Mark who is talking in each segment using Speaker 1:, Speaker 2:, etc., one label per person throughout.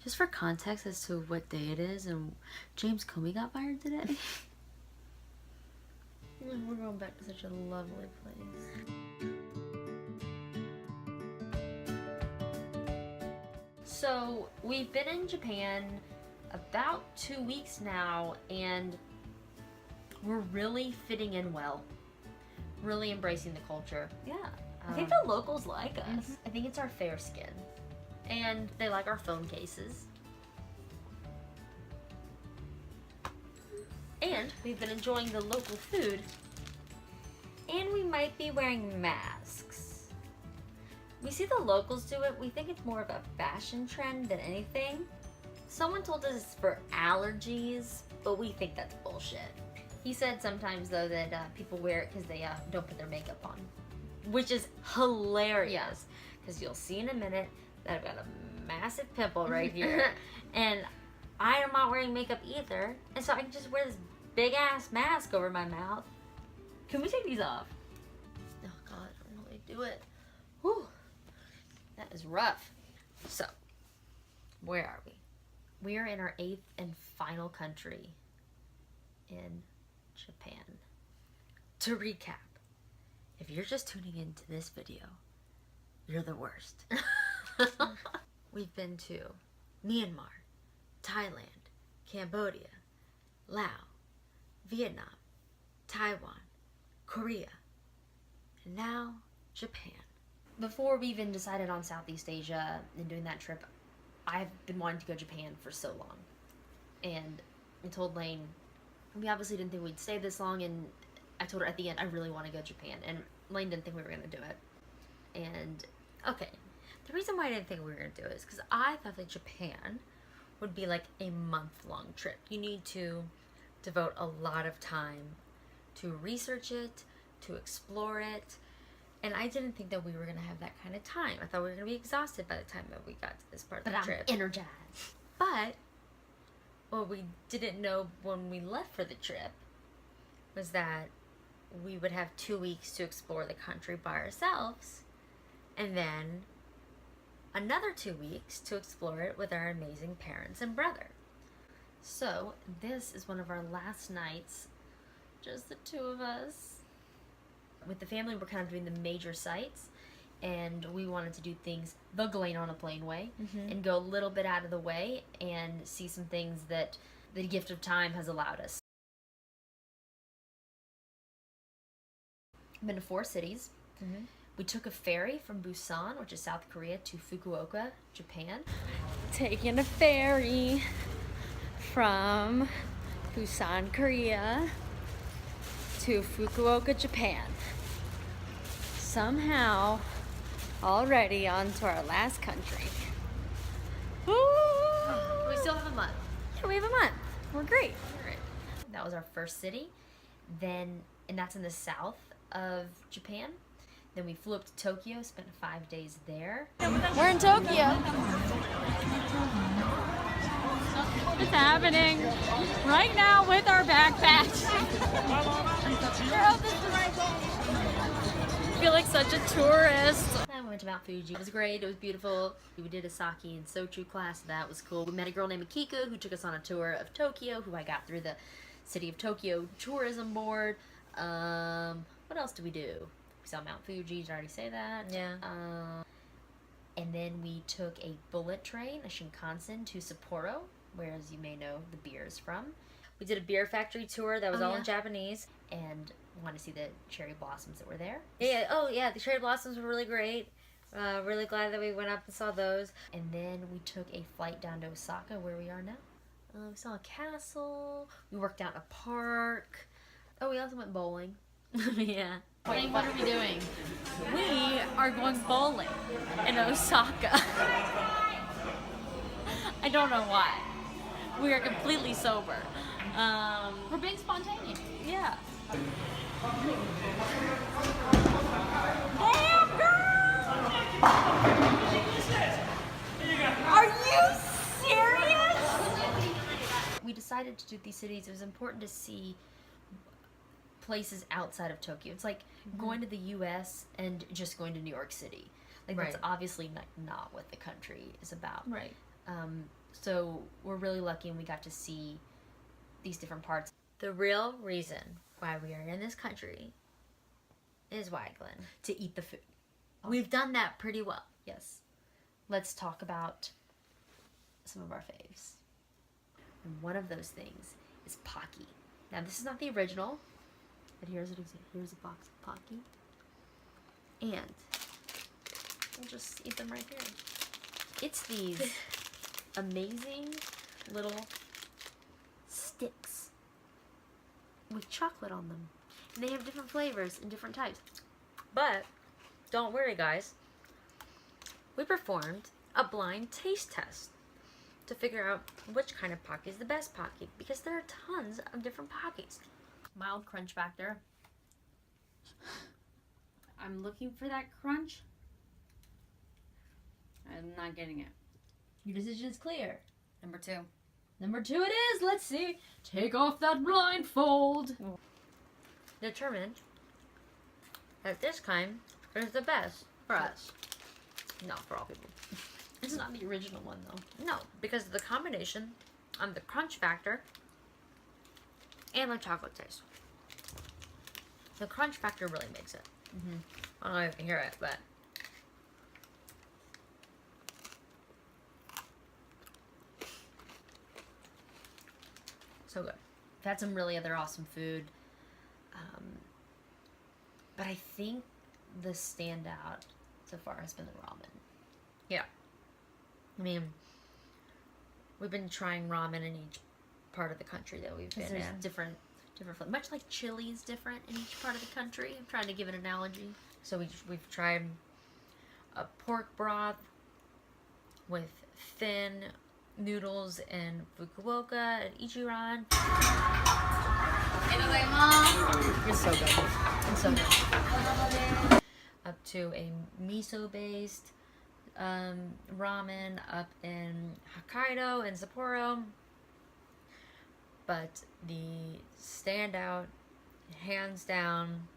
Speaker 1: Just for context as to what day it is, and James Comey got fired today. We're going back to such a lovely place. So we've been in Japan about 2 weeks now, and we're really fitting in well. Really embracing the culture.
Speaker 2: Yeah. I think the locals like us.
Speaker 1: I think it's our fair skin. And they like our phone cases. And we've been enjoying the local food.
Speaker 2: And we might be wearing masks. We see the locals do it. We think it's more of a fashion trend than anything. Someone told us it's for allergies, but we think that's bullshit.
Speaker 1: He said sometimes, though, that people wear it because they don't put their makeup on.
Speaker 2: Which is hilarious. Because you'll see in a minute that I've got a massive pimple right here. And I am not wearing makeup either. And so I can just wear this big ass mask over my mouth. Can we take these off?
Speaker 1: Oh, God, I don't know how to do it. Whew. That is rough. So, where are we? We are in our 8th and final country in Japan. To recap, if you're just tuning into this video, you're the worst. We've been to Myanmar, Thailand, Cambodia, Laos, Vietnam, Taiwan, Korea, and now Japan. Before we even decided on Southeast Asia and doing that trip, I've been wanting to go to Japan for so long. And I told Lane, we obviously didn't think we'd stay this long, and I told her at the end, I really want to go to Japan. And Lane didn't think we were going to do it. And, okay, the reason why I didn't think we were going to do it is because I thought that Japan would be like a month-long trip. You need to devote a lot of time to research it, to explore it, and I didn't think that we were going to have that kind of time. I thought we were going to be exhausted by the time that we got to this part of the trip.
Speaker 2: I'm energized.
Speaker 1: But what we didn't know when we left for the trip was that we would have 2 weeks to explore the country by ourselves, and then another 2 weeks to explore it with our amazing parents and brother. So this is one of our last nights, just the two of us. With the family, we're kind of doing the major sites, and we wanted to do things the Glen on a Plain way, and go a little bit out of the way and see some things that the gift of time has allowed us. I've been to 4 cities. We took a ferry from Busan, which is South Korea, to Fukuoka, Japan.
Speaker 2: Taking a ferry from Busan, Korea to Fukuoka, Japan. Somehow already on to our last country. Woo!
Speaker 1: We still have a month.
Speaker 2: Yeah, we have a month. We're great.
Speaker 1: That was our first city. Then, and that's in the south of Japan. Then we flew up to Tokyo, spent 5 days there.
Speaker 2: We're in Tokyo. It's happening right now with our backpacks. I feel like such a tourist.
Speaker 1: Then we went to Mount Fuji. It was great. It was beautiful. We did a sake and sochu class. So that was cool. We met a girl named Akiko who took us on a tour of Tokyo, who I got through the City of Tokyo tourism board. What else did we do? We saw Mount Fuji. Did I already say that?
Speaker 2: Yeah.
Speaker 1: And then we took a bullet train, a Shinkansen, to Sapporo, where, as you may know, the beer is from. We did a beer factory tour that was all in Japanese, and wanted to see the cherry blossoms that were there. Yeah, the cherry blossoms were really great. Really glad that we went up and saw those. And then we took a flight down to Osaka, where we are now. We saw a castle. We worked out in a park. Oh, we also went bowling. Yeah.
Speaker 2: Wait, what are we doing? We are going bowling in Osaka. I don't know why. We are completely sober. We're being spontaneous. Yeah. Damn, girl! Are you serious?
Speaker 1: We decided to do these cities. It was important to see places outside of Tokyo. It's like going to the U.S. and just going to New York City. Like, that's obviously not what the country is about.
Speaker 2: Right.
Speaker 1: So we're really lucky and we got to see these different parts.
Speaker 2: The real reason why we are in this country is why, Glenn?
Speaker 1: To eat the food.
Speaker 2: We've done that pretty well.
Speaker 1: Yes. Let's talk about some of our faves. And one of those things is Pocky. Now, this is not the original, but here's a box of Pocky. And we'll just eat them right here. It's these amazing little sticks with chocolate on them. And they have different flavors and different types.
Speaker 2: But don't worry, guys. We performed a blind taste test to figure out which kind of Pocky is the best Pocky, because there are tons of different Pockies.
Speaker 1: Mild crunch factor.
Speaker 3: I'm looking for that crunch. I'm not getting it.
Speaker 1: Your decision is clear.
Speaker 3: Number 2.
Speaker 1: Number 2 it is. Let's see. Take off that blindfold.
Speaker 2: Determined that this kind is the best for us. Not for all people.
Speaker 1: It's not the original one, though.
Speaker 2: No, because of the combination of the crunch factor and the chocolate taste. The crunch factor really makes it. I don't know if you can hear it, but so good.
Speaker 1: We've had some really other awesome food. But I think the standout so far has been the ramen.
Speaker 2: Yeah. I mean, we've been trying ramen in each part of the country that we've been
Speaker 1: There's
Speaker 2: in.
Speaker 1: different flavors. Much like chili is different in each part of the country. I'm trying to give an analogy.
Speaker 2: So we've tried a pork broth with thin noodles in Fukuoka and Ichiran.
Speaker 1: It's so good. It's so good.
Speaker 2: Up to a miso-based ramen up in Hokkaido and Sapporo. But the standout, hands down,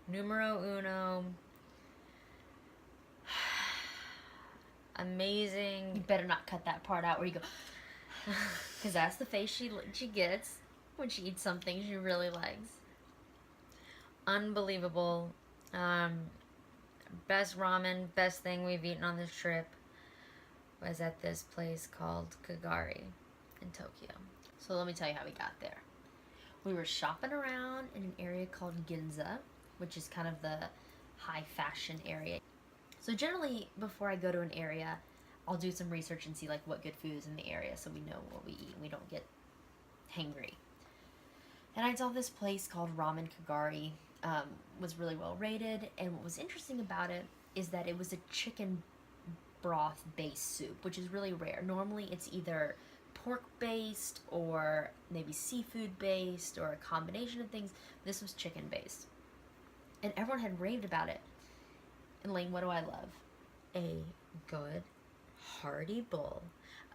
Speaker 2: numero uno, amazing.
Speaker 1: You better not cut that part out where you go, because that's the face she gets when she eats something she really likes.
Speaker 2: Unbelievable. Best ramen, best thing we've eaten on this trip was at this place called Kagari in Tokyo.
Speaker 1: So let me tell you how we got there. We were shopping around in an area called Ginza, which is kind of the high fashion area. So generally, before I go to an area, I'll do some research and see like what good food is in the area so we know what we eat and we don't get hangry. And I saw this place called Ramen Kagari. Was really well rated, and what was interesting about it is that it was a chicken broth based soup, which is really rare. Normally it's either pork based or maybe seafood based or a combination of things. This was chicken based, and everyone had raved about it. And Lane, what do I love?
Speaker 2: A good, hearty bowl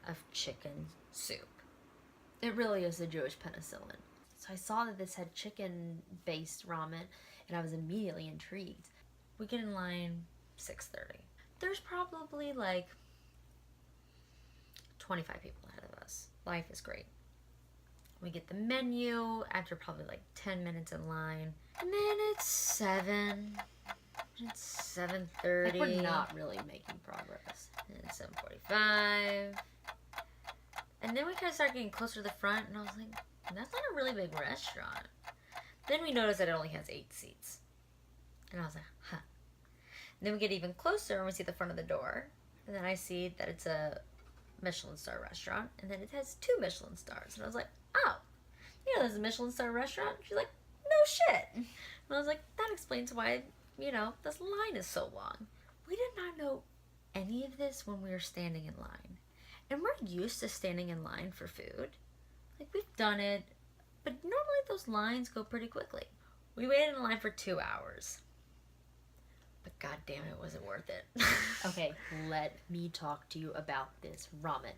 Speaker 2: of chicken soup.
Speaker 1: It really is the Jewish penicillin. So I saw that this had chicken-based ramen, and I was immediately intrigued.
Speaker 2: We get in line 6:30. There's probably like 25 people ahead of us. Life is great. We get the menu after probably like 10 minutes in line. And then it's 7. It's 7:30.
Speaker 1: We're not really making progress.
Speaker 2: And it's 7:45. And then we kind of start getting closer to the front, and I was like, that's not a really big restaurant. Then we notice that it only has 8 seats. And I was like, huh. And then we get even closer, and we see the front of the door. And then I see that it's a Michelin star restaurant, and then it has 2 Michelin stars. And I was like, oh, you know there's a Michelin star restaurant? She's like, no shit. And I was like, that explains why, this line is so long. We did not know any of this when we were standing in line. And we're used to standing in line for food. Like, we've done it, but normally those lines go pretty quickly. We waited in line for 2 hours. But goddamn it, was it worth it?
Speaker 1: Okay, let me talk to you about this ramen.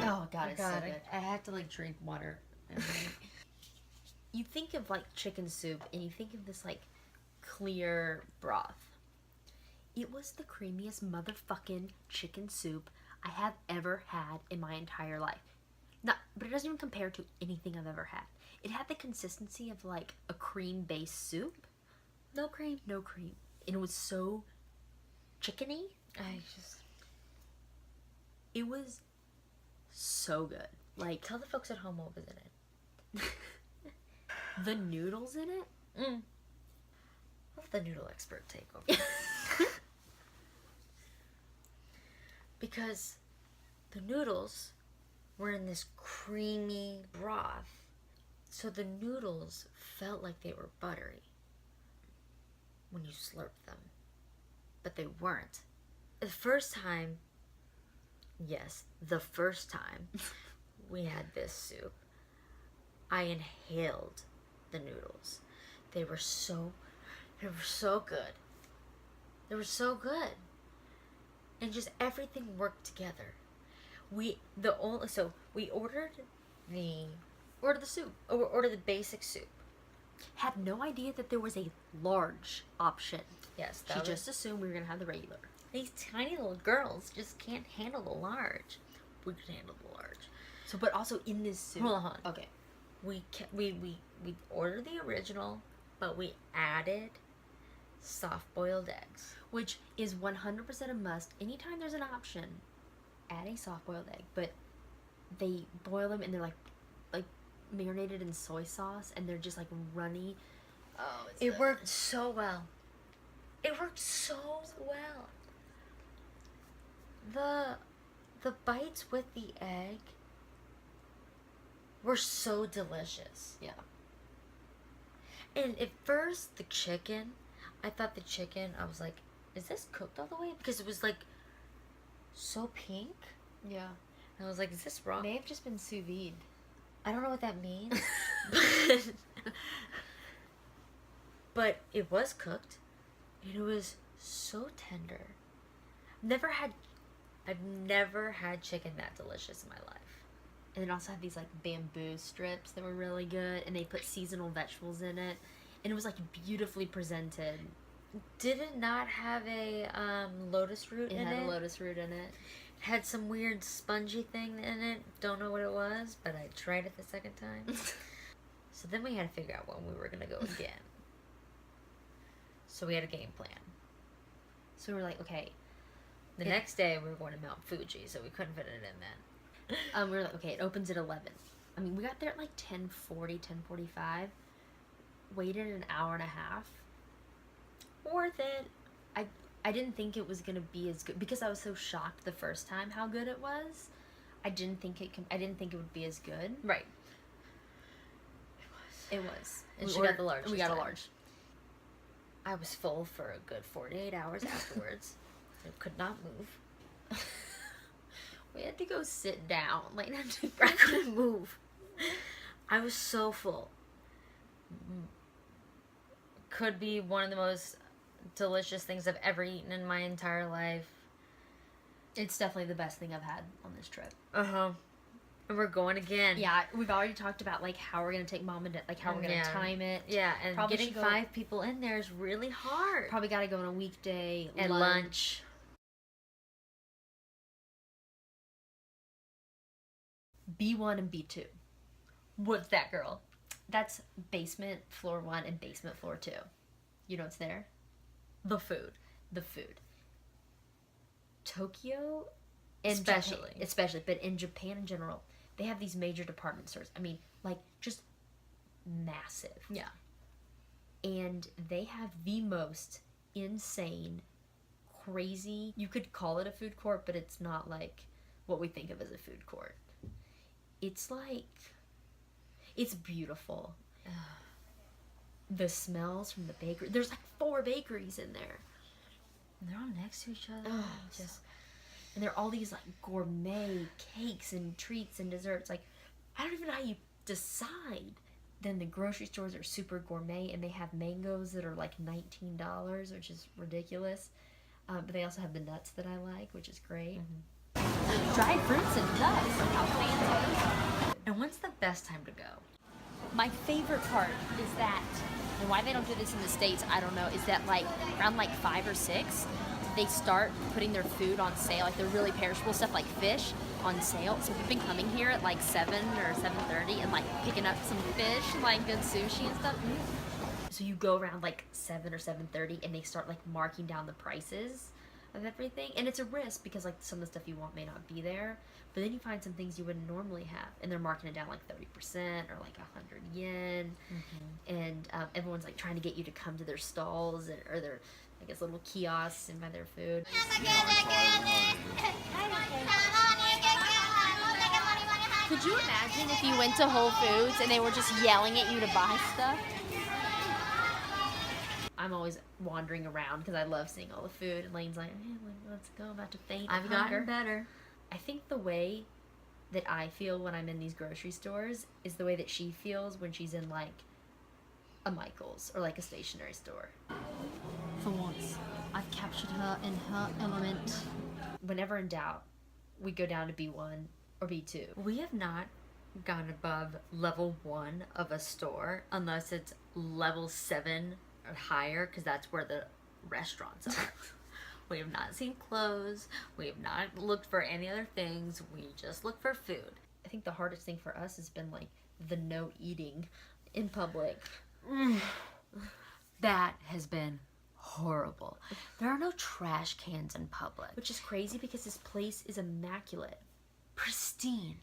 Speaker 1: Oh god, it's so good.
Speaker 2: I had to drink water.
Speaker 1: You think of chicken soup and you think of this clear broth. It was the creamiest motherfucking chicken soup I have ever had in my entire life. But it doesn't even compare to anything I've ever had. It had the consistency of like a cream-based soup.
Speaker 2: No cream.
Speaker 1: No cream. And it was so chickeny. It was so good. Like,
Speaker 2: Tell the folks at home what was in it.
Speaker 1: the noodles in it.
Speaker 2: Let the noodle expert take over. Because the noodles were in this creamy broth, so the noodles felt like they were buttery when you slurped them, but they weren't. The first time we had this soup, I inhaled the noodles. They were so good. They were so good. And just everything worked together. We ordered the soup. Or ordered the basic soup.
Speaker 1: Had no idea that there was a large option.
Speaker 2: Yes,
Speaker 1: She just assumed we were gonna have the regular.
Speaker 2: these tiny little girls just can't handle the large. We could handle the large.
Speaker 1: So, but also in this soup.
Speaker 2: Hold on.
Speaker 1: Okay.
Speaker 2: We ordered the original, but we added soft-boiled eggs.
Speaker 1: Which is 100% a must. Anytime there's an option, add a soft-boiled egg. But they boil them and they're like marinated in soy sauce and they're just like runny. Oh,
Speaker 2: It worked so well. It worked so well. The bites with the egg were so delicious.
Speaker 1: Yeah.
Speaker 2: And at first, the chicken, I thought the chicken, I was like, is this cooked all the way? Because it was like so pink.
Speaker 1: Yeah.
Speaker 2: And I was like, is this raw?
Speaker 1: May have just been sous vide.
Speaker 2: I don't know what that means. But it was cooked. And it was so tender. I've never had chicken that delicious in my life.
Speaker 1: And it also had these like bamboo strips that were really good, and they put seasonal vegetables in it, and it was like beautifully presented.
Speaker 2: Did it not have a lotus root
Speaker 1: It
Speaker 2: in
Speaker 1: had
Speaker 2: it?
Speaker 1: a lotus root in it.
Speaker 2: Had some weird spongy thing in it. Don't know what it was, but I tried it the second time. So then we had to figure out when we were going to go again. So we had a game plan.
Speaker 1: So we were like, okay.
Speaker 2: The next day we were going to Mount Fuji, so we couldn't fit it in then.
Speaker 1: We were like, okay, it opens at 11. I mean, we got there at like 10:40, 10:45. Waited an hour and a half. Worth it. I didn't think it was gonna be as good because I was so shocked the first time how good it was. I didn't think it would be as good.
Speaker 2: Right.
Speaker 1: It was.
Speaker 2: And she got the large
Speaker 1: We
Speaker 2: this
Speaker 1: got a
Speaker 2: time.
Speaker 1: large.
Speaker 2: I was full for a good 48 hours afterwards. I could not move.
Speaker 1: We had to go sit down. Like,
Speaker 2: I couldn't move. I was so full. Could be one of the most delicious things I've ever eaten in my entire life.
Speaker 1: it's definitely the best thing I've had on this trip.
Speaker 2: And we're going again.
Speaker 1: Yeah, we've already talked about like how we're gonna take Mom and Dad, like how we're gonna
Speaker 2: Yeah.
Speaker 1: time it.
Speaker 2: Yeah, and
Speaker 1: Probably
Speaker 2: getting
Speaker 1: should go-
Speaker 2: 5 people in there is really hard.
Speaker 1: Probably gotta go on a weekday.
Speaker 2: And lunch.
Speaker 1: B1 and B2.
Speaker 2: What's that, girl?
Speaker 1: That's basement floor 1 and basement floor 2. You know what's there?
Speaker 2: The food.
Speaker 1: The food. Tokyo, and
Speaker 2: Especially.
Speaker 1: Japan, but in Japan in general, they have these major department stores. I mean, like, just massive.
Speaker 2: Yeah.
Speaker 1: And they have the most insane, crazy, you could call it a food court, but it's not like what we think of as a food court. It's like, it's beautiful. The smells from the bakery. There's like 4 bakeries in there.
Speaker 2: And they're all next to each other.
Speaker 1: Oh, and there are all these like gourmet cakes and treats and desserts. Like, I don't even know how you decide. Then the grocery stores are super gourmet, and they have mangoes that are like $19, which is ridiculous. But they also have the nuts that I like, which is great.
Speaker 2: Mm-hmm.
Speaker 1: Dried fruits and nuts. How fancy.
Speaker 2: And when's the best time to go?
Speaker 1: my favorite part is that, and why they don't do this in the States, I don't know, is that like around like 5 or 6, they start putting their food on sale, like the really perishable stuff like fish on sale. So we've been coming here at like 7 or 7:30 and like picking up some fish, like good sushi and stuff. So you go around like 7 or 7:30 and they start like marking down the prices of everything. And it's a risk because like some of the stuff you want may not be there. But then you find some things you wouldn't normally have, and they're marking it down like 30% or like 100 yen. And everyone's like trying to get you to come to their stalls or their, I guess, little kiosks and buy their food. Could you imagine if you went to Whole Foods and they were just yelling at you to buy stuff? I'm always wandering around because I love seeing all the food, and Lane's like, hey, let's go, I'm about to faint of
Speaker 2: I've
Speaker 1: hunger.
Speaker 2: gotten better.
Speaker 1: I think the way that I feel when I'm in these grocery stores is the way that she feels when she's in like a Michael's or like a stationery store. For once, I've captured her in her element. Whenever in doubt, we go down to B1 or B2.
Speaker 2: We have not gone above level 1 of a store unless it's level 7 or higher, because that's where the restaurants are. We have not seen clothes. We have not looked for any other things. We just look for food.
Speaker 1: I think the hardest thing for us has been like the no eating in public.
Speaker 2: That has been horrible. There are no trash cans in public.
Speaker 1: Which is crazy because this place is immaculate.
Speaker 2: Pristine.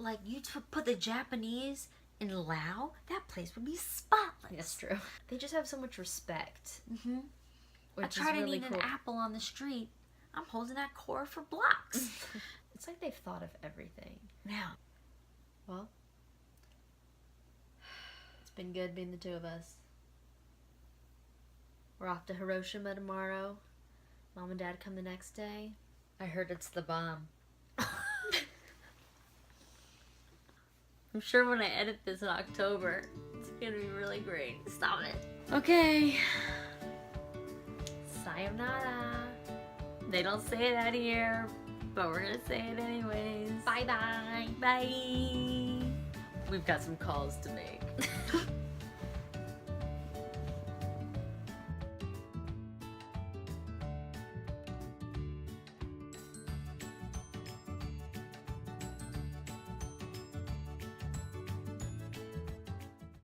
Speaker 2: Like, you put the Japanese in Laos, that place would be spotless.
Speaker 1: That's true. They just have so much respect.
Speaker 2: Mm-hmm.
Speaker 1: Which
Speaker 2: I try
Speaker 1: is
Speaker 2: to
Speaker 1: really
Speaker 2: eat
Speaker 1: cool.
Speaker 2: an apple on the street. I'm holding that core for blocks.
Speaker 1: It's like they've thought of everything.
Speaker 2: Now,
Speaker 1: Well, it's been good being the two of us. We're off to Hiroshima tomorrow. Mom and Dad come the next day.
Speaker 2: I heard it's the bomb. I'm sure when I edit this in October, it's gonna be really great. Stop it. Okay.
Speaker 1: Sayonara.
Speaker 2: They don't say that here, but we're gonna say it anyways.
Speaker 1: Bye-bye.
Speaker 2: Bye. We've got some calls to make.